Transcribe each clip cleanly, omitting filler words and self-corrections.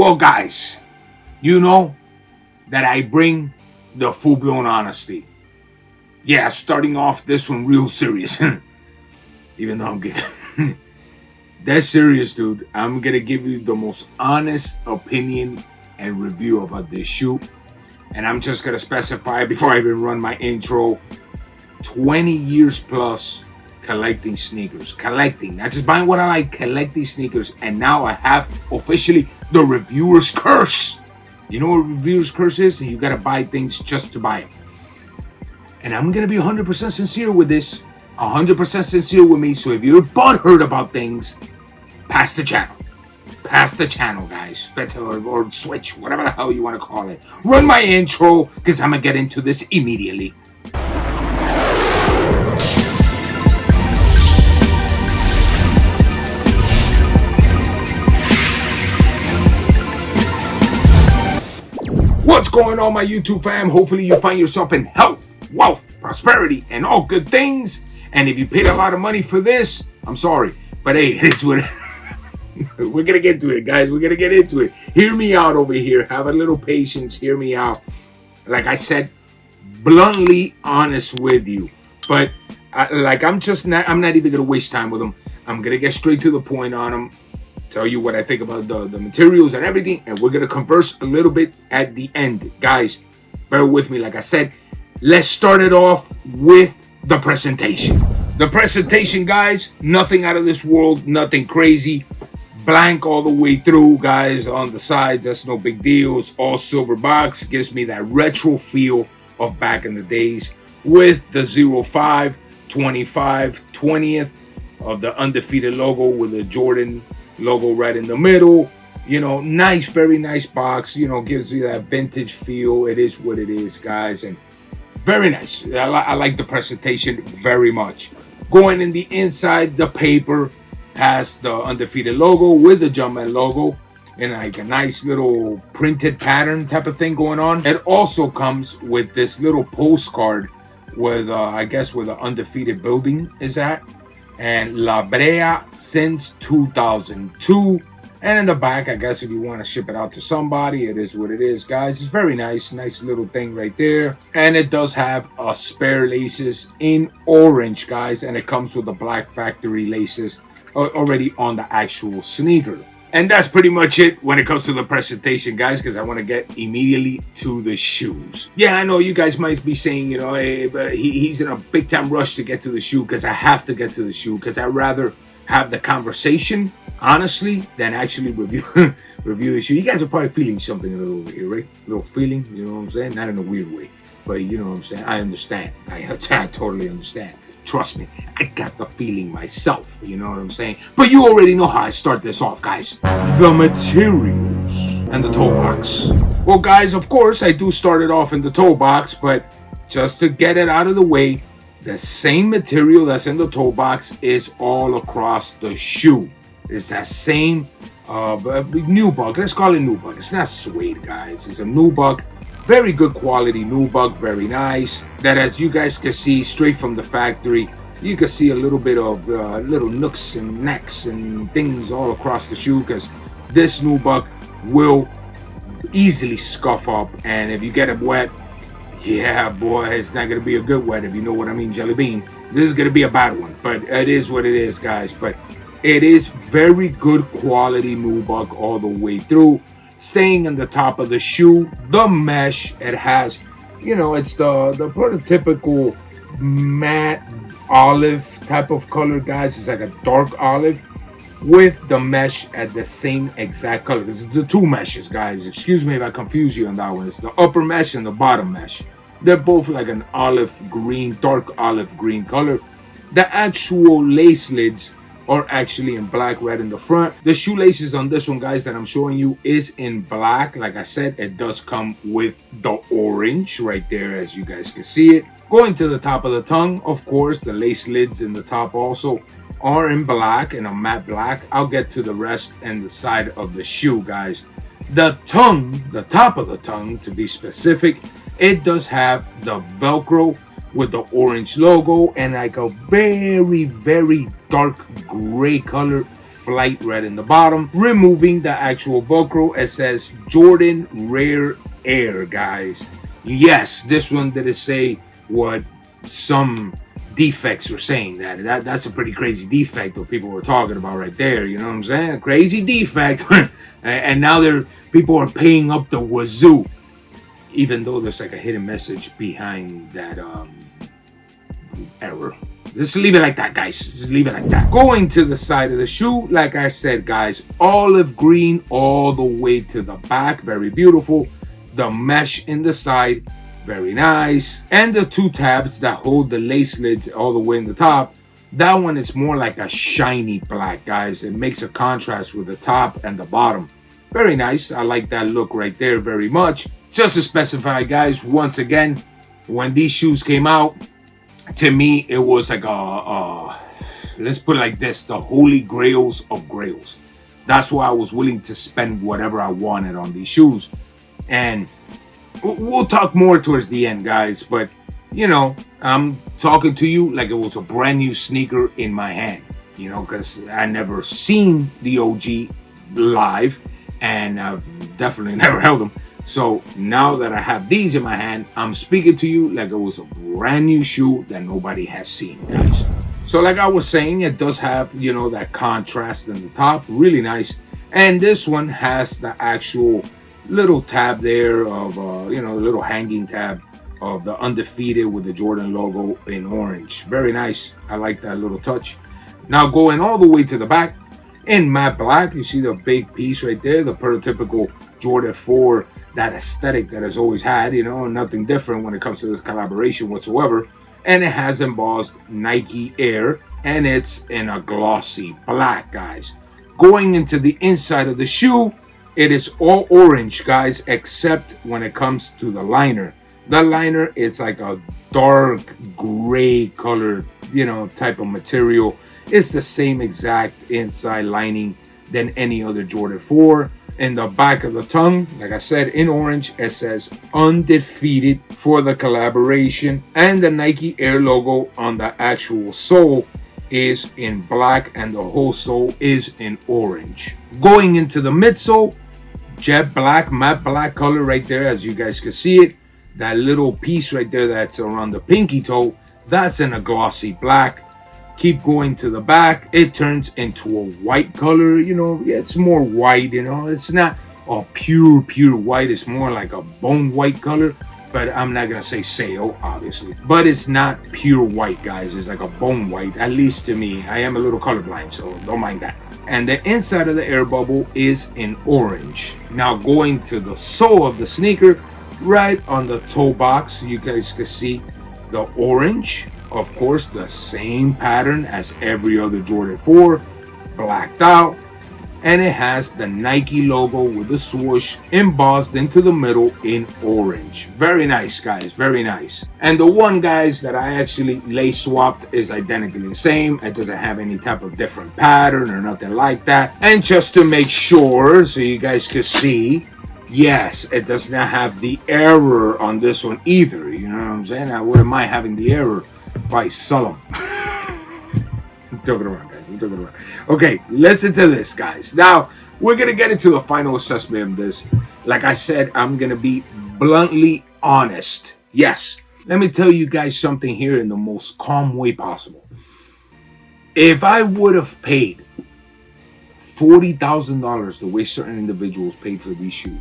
Well, guys, you know that I bring the full-blown honesty. Yeah, starting off this one real serious. Even though I'm getting that's serious, dude. I'm gonna give you the most honest opinion and review about this shoe. And I'm just gonna specify before I even run my intro, 20 years plus collecting sneakers. Collecting, not just buying what I like, collecting sneakers. And now I have officially the reviewer's curse. You know what reviewer's curse is? You gotta buy things just to buy them. And I'm gonna be 100% sincere with this. 100% sincere with me. So if you're butthurt about things, pass the channel. Pass the channel, guys. Or switch, whatever the hell you want to call it. Run my intro, because I'm gonna get into this immediately. What's going on, my YouTube fam? Hopefully you find yourself in health, wealth, prosperity, and all good things. And if you paid a lot of money for this, I'm sorry. But hey, it's what we're gonna get to it, guys. We're gonna get into it. Hear me out over here. Have a little patience. Hear me out. Like I said, bluntly honest with you. But I'm not even gonna waste time with them. I'm gonna get straight to the point on them. Tell you what I think about the materials and everything, and we're gonna converse a little bit at the end. Guys, bear with me. Like I said, let's start it off with the presentation. The presentation, guys, nothing out of this world, nothing crazy. Blank all the way through, guys. On the sides, that's no big deal. It's all silver box. Gives me that retro feel of back in the days with the 05, 25, 20th of the Undefeated logo with the Jordan logo right in the middle. You know, nice, very nice box. You know, gives you that vintage feel. It is what it is, guys, and very nice. I like the presentation very much. Going in the inside, the paper has the Undefeated logo with the Jumpman logo and like a nice little printed pattern type of thing going on. It also comes with this little postcard with I guess where the Undefeated building is at, and La Brea since 2002. And in the back, I guess if you want to ship it out to somebody, it is what it is, guys. It's very nice little thing right there. And it does have spare laces in orange, guys, and it comes with the black factory laces already on the actual sneaker. And that's pretty much it when it comes to the presentation, guys, because I want to get immediately to the shoes. Yeah, I know you guys might be saying, you know, hey, but he's in a big time rush to get to the shoe, because I have to get to the shoe, because I'd rather have the conversation, honestly, than actually review the shoe. You guys are probably feeling something a little over here, right? A little feeling, you know what I'm saying? Not in a weird way, but you know what I'm saying? I understand. I totally understand. Trust me, I got the feeling myself, you know what I'm saying? But you already know how I start this off, guys. The materials and the toe box. Well, guys, of course, I do start it off in the toe box, but just to get it out of the way, the same material that's in the toe box is all across the shoe. It's that same nubuck. Let's call it nubuck. It's not suede, guys. It's a nubuck. Very good quality nubuck, very nice. That, as you guys can see straight from the factory, you can see a little bit of little nooks and necks and things all across the shoe, because this nubuck will easily scuff up, and if you get it wet, yeah, boy, it's not gonna be a good wet, if you know what I mean, Jelly Bean. This is gonna be a bad one, but it is what it is, guys. But it is very good quality nubuck all the way through. Staying in the top of the shoe, the mesh, it has, you know, it's the prototypical matte olive type of color, guys. It's like a dark olive with the mesh at the same exact color. This is the two meshes, guys. Excuse me if I confuse you on that one. It's the upper mesh and the bottom mesh. They're both like an olive green, dark olive green color. The actual lace lids are actually in black right in the front. The shoelaces on this one, guys, that I'm showing you is in black. Like I said, it does come with the orange right there, as you guys can see it. Going to the top of the tongue, of course, the lace lids in the top also are in black, and a matte black. I'll get to the rest and the side of the shoe, guys. The tongue, the top of the tongue to be specific, it does have the Velcro with the orange logo and like a very, very dark gray color flight red in the bottom. Removing the actual Velcro, it says Jordan Rare Air, guys. Yes, this one didn't say what some defects were saying. That's a pretty crazy defect what people were talking about right there. You know what I'm saying? Crazy defect. And now people are paying up the wazoo, even though there's like a hidden message behind that error. Just leave it like that, guys. Just leave it like that. Going to the side of the shoe, like I said, guys, olive green all the way to the back. Very beautiful. The mesh in the side, very nice. And the two tabs that hold the lace lids all the way in the top, that one is more like a shiny black, guys. It makes a contrast with the top and the bottom. Very nice. I like that look right there very much. Just to specify, guys, once again, when these shoes came out, to me, it was like let's put it like this, the holy grails of grails. That's why I was willing to spend whatever I wanted on these shoes. And we'll talk more towards the end, guys. But, you know, I'm talking to you like it was a brand new sneaker in my hand. You know, because I never seen the OG live. And I've definitely never held them. So now that I have these in my hand, I'm speaking to you like it was a brand new shoe that nobody has seen, guys. So like I was saying, it does have, you know, that contrast in the top, really nice. And this one has the actual little tab there of, you know, the little hanging tab of the Undefeated with the Jordan logo in orange. Very nice. I like that little touch. Now going all the way to the back in matte black, you see the big piece right there, the prototypical Jordan 4, that aesthetic that has always had, you know, nothing different when it comes to this collaboration whatsoever. And it has embossed Nike Air, and it's in a glossy black, guys. Going into the inside of the shoe, it is all orange, guys, except when it comes to the liner. The liner is like a dark gray colored, you know, type of material. It's the same exact inside lining than any other Jordan 4. In the back of the tongue, like I said, in orange, it says Undefeated for the collaboration. And the Nike Air logo on the actual sole is in black, and the whole sole is in orange. Going into the midsole, jet black, matte black color right there, as you guys can see it. That little piece right there that's around the pinky toe, that's in a glossy black. Keep going to the back, it turns into a white color. You know, it's more white, you know, it's not a pure white, it's more like a bone white color. But I'm not gonna say sail, obviously, but it's not pure white, guys. It's like a bone white, at least to me. I am a little colorblind, so don't mind that. And the inside of the air bubble is in orange. Now going to the sole of the sneaker, right on the toe box, you guys can see the orange. Of course, the same pattern as every other Jordan 4, blacked out. And it has the Nike logo with the swoosh embossed into the middle in orange. Very nice, guys, very nice. And the one, guys, that I actually lace swapped is identically the same. It doesn't have any type of different pattern or nothing like that. And just to make sure, so you guys can see, yes, it does not have the error on this one either. You know what I'm saying? I wouldn't mind having the error. By Solomon. I'm joking around, guys. I'm joking around. Okay, listen to this, guys. Now, we're going to get into the final assessment of this. Like I said, I'm going to be bluntly honest. Yes. Let me tell you guys something here in the most calm way possible. If I would have paid $40,000 the way certain individuals paid for these shoes,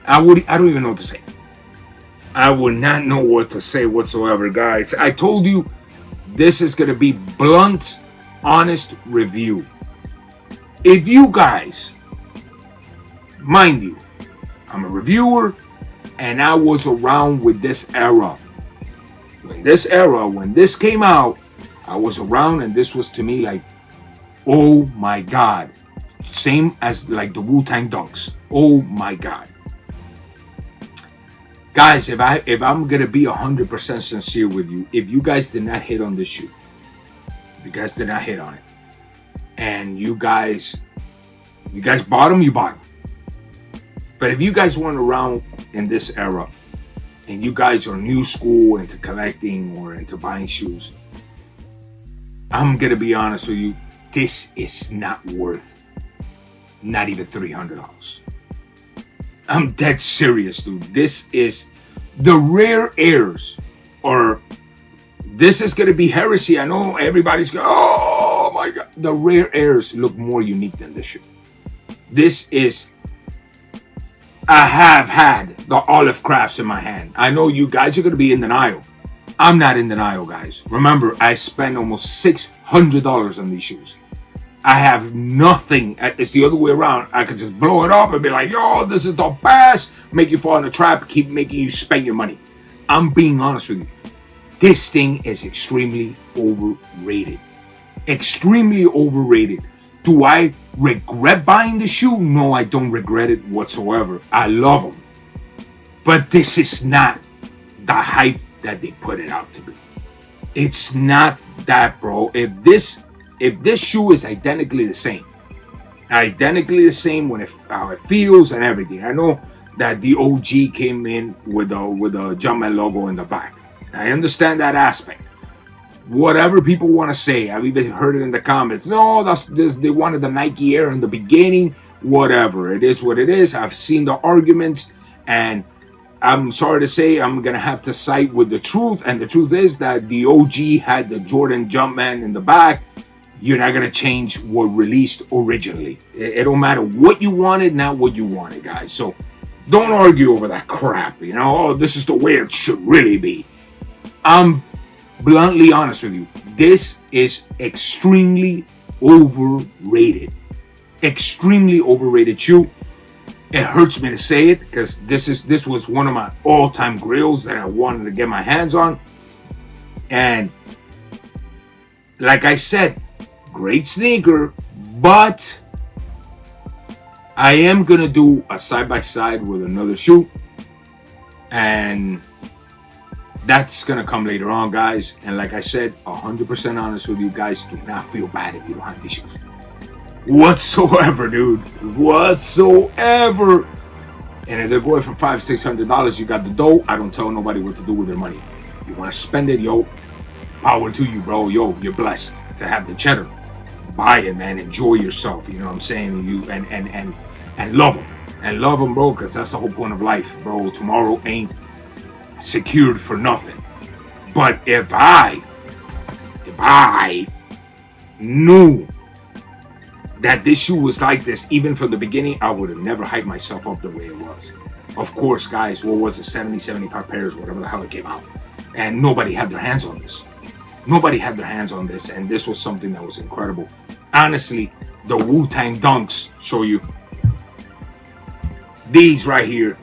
I don't even know what to say. I would not know what to say whatsoever, guys. I told you this is going to be blunt, honest review. If you guys, mind you, I'm a reviewer and I was around with this era. When this came out, I was around and this was to me like, oh my God. Same as like the Wu-Tang Dunks. Oh my God. Guys, if I'm gonna be 100% sincere with you, if you guys did not hit on this shoe, you guys did not hit on it, and you guys bought them, you bought them. But if you guys weren't around in this era, and you guys are new school into collecting or into buying shoes, I'm gonna be honest with you, this is not worth not even $300. I'm dead serious, dude. This is the rare airs, or this is gonna be heresy. I know everybody's going, oh my god. The rare airs look more unique than this shoe. This is, I have had the olive crafts in my hand. I know you guys are gonna be in denial. I'm not in denial, guys. Remember, I spent almost $600 on these shoes. I have nothing. It's the other way around. I could just blow it up and be like, yo, this is the best. Make you fall in the trap, keep making you spend your money. I'm being honest with you. This thing is extremely overrated. Extremely overrated. Do I regret buying the shoe? No, I don't regret it whatsoever. I love them. But this is not the hype that they put it out to be. It's not that, bro. If this shoe is identically the same when how it feels and everything. I know that the OG came in with a Jumpman logo in the back. I understand that aspect. Whatever people want to say, I've even heard it in the comments. No, they wanted the Nike Air in the beginning. Whatever, it is what it is. I've seen the arguments, and I'm sorry to say I'm going to have to side with the truth. And the truth is that the OG had the Jordan Jumpman in the back. You're not going to change what released originally. It don't matter what you wanted, not what you wanted, guys. So don't argue over that crap. You know, oh, this is the way it should really be. I'm bluntly honest with you. This is extremely overrated. Extremely overrated shoe. It hurts me to say it because this was one of my all-time grails that I wanted to get my hands on. And like I said, great sneaker, but I am going to do a side-by-side with another shoe. And that's going to come later on, guys. And like I said, 100% honest with you guys, do not feel bad if you don't have these shoes. Whatsoever, dude. Whatsoever. And if they're going for $500-600, you got the dough. I don't tell nobody what to do with their money. You want to spend it, yo, power to you, bro. Yo, you're blessed to have the cheddar. Buy it, man. Enjoy yourself. You know what I'm saying? And love them. And love them, bro, because that's the whole point of life, bro. Tomorrow ain't secured for nothing. But if I knew that this shoe was like this, even from the beginning, I would have never hyped myself up the way it was. Of course, guys, what was it, 70, 75 pairs, whatever the hell it came out. And nobody had their hands on this. Nobody had their hands on this, and this was something that was incredible. Honestly, the Wu-Tang Dunks show you. These right here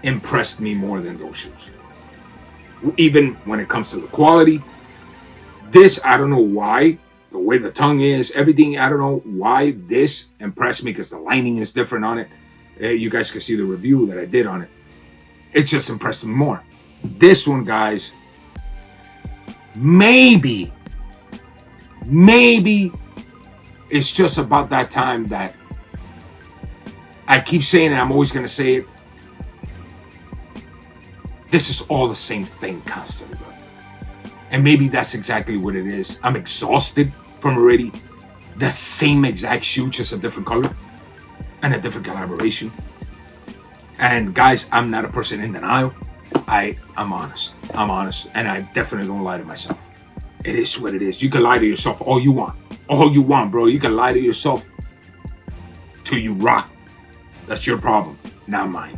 impressed me more than those shoes. Even when it comes to the quality. This, I don't know why. The way the tongue is, everything, I don't know why this impressed me because the lining is different on it. You guys can see the review that I did on it. It just impressed me more. This one, guys, maybe it's just about that time that I keep saying it, I'm always going to say it. This is all the same thing constantly, bro. And maybe that's exactly what it is. I'm exhausted from already the same exact shoe, just a different color and a different collaboration. And guys, I'm not a person in denial. I'm honest. I'm honest, and I definitely don't lie to myself. It is what it is. You can lie to yourself all you want. All you want, bro. You can lie to yourself till you rot. That's your problem, not mine.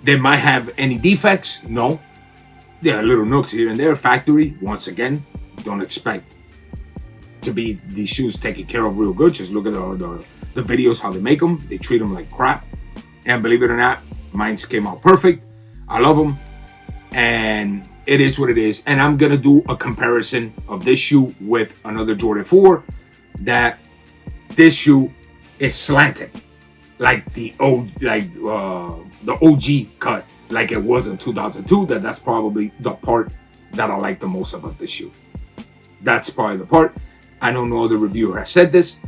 They might have any defects. No. There are little nooks here and there. Factory, once again, don't expect to be these shoes taken care of real good. Just look at the videos, how they make them. They treat them like crap. And believe it or not, mine came out perfect. I love them. And it is what it is. And I'm going to do a comparison of this shoe with another Jordan 4. That this shoe is slanted. Like the OG cut. Like it was in 2002. That's probably the part that I like the most about this shoe. That's probably the part. I know no other reviewer has said this.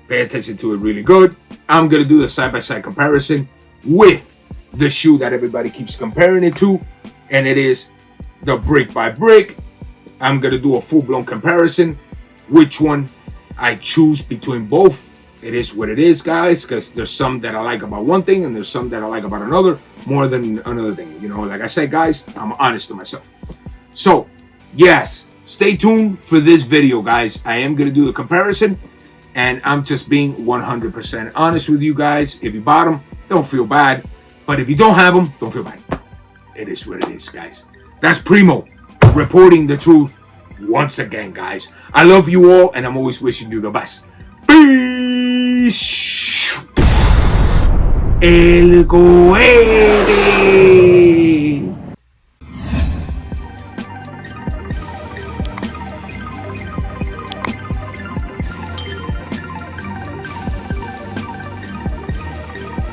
Pay attention to it really good. I'm going to do the side-by-side comparison with the shoe that everybody keeps comparing it to, and it is the brick by brick. I'm gonna do a full-blown comparison. Which one I choose between both. It is what it is, guys, because there's some that I like about one thing and there's some that I like about another more than another thing. You know, like I said, guys, I'm honest to myself. So, yes, stay tuned for this video, guys. I am going to do the comparison, and I'm just being 100% honest with you guys. If you bought them, don't feel bad. But if you don't have them, don't feel bad. It is what it is, guys. That's Primo reporting the truth once again, guys. I love you all, and I'm always wishing you the best. Peace. El cohete.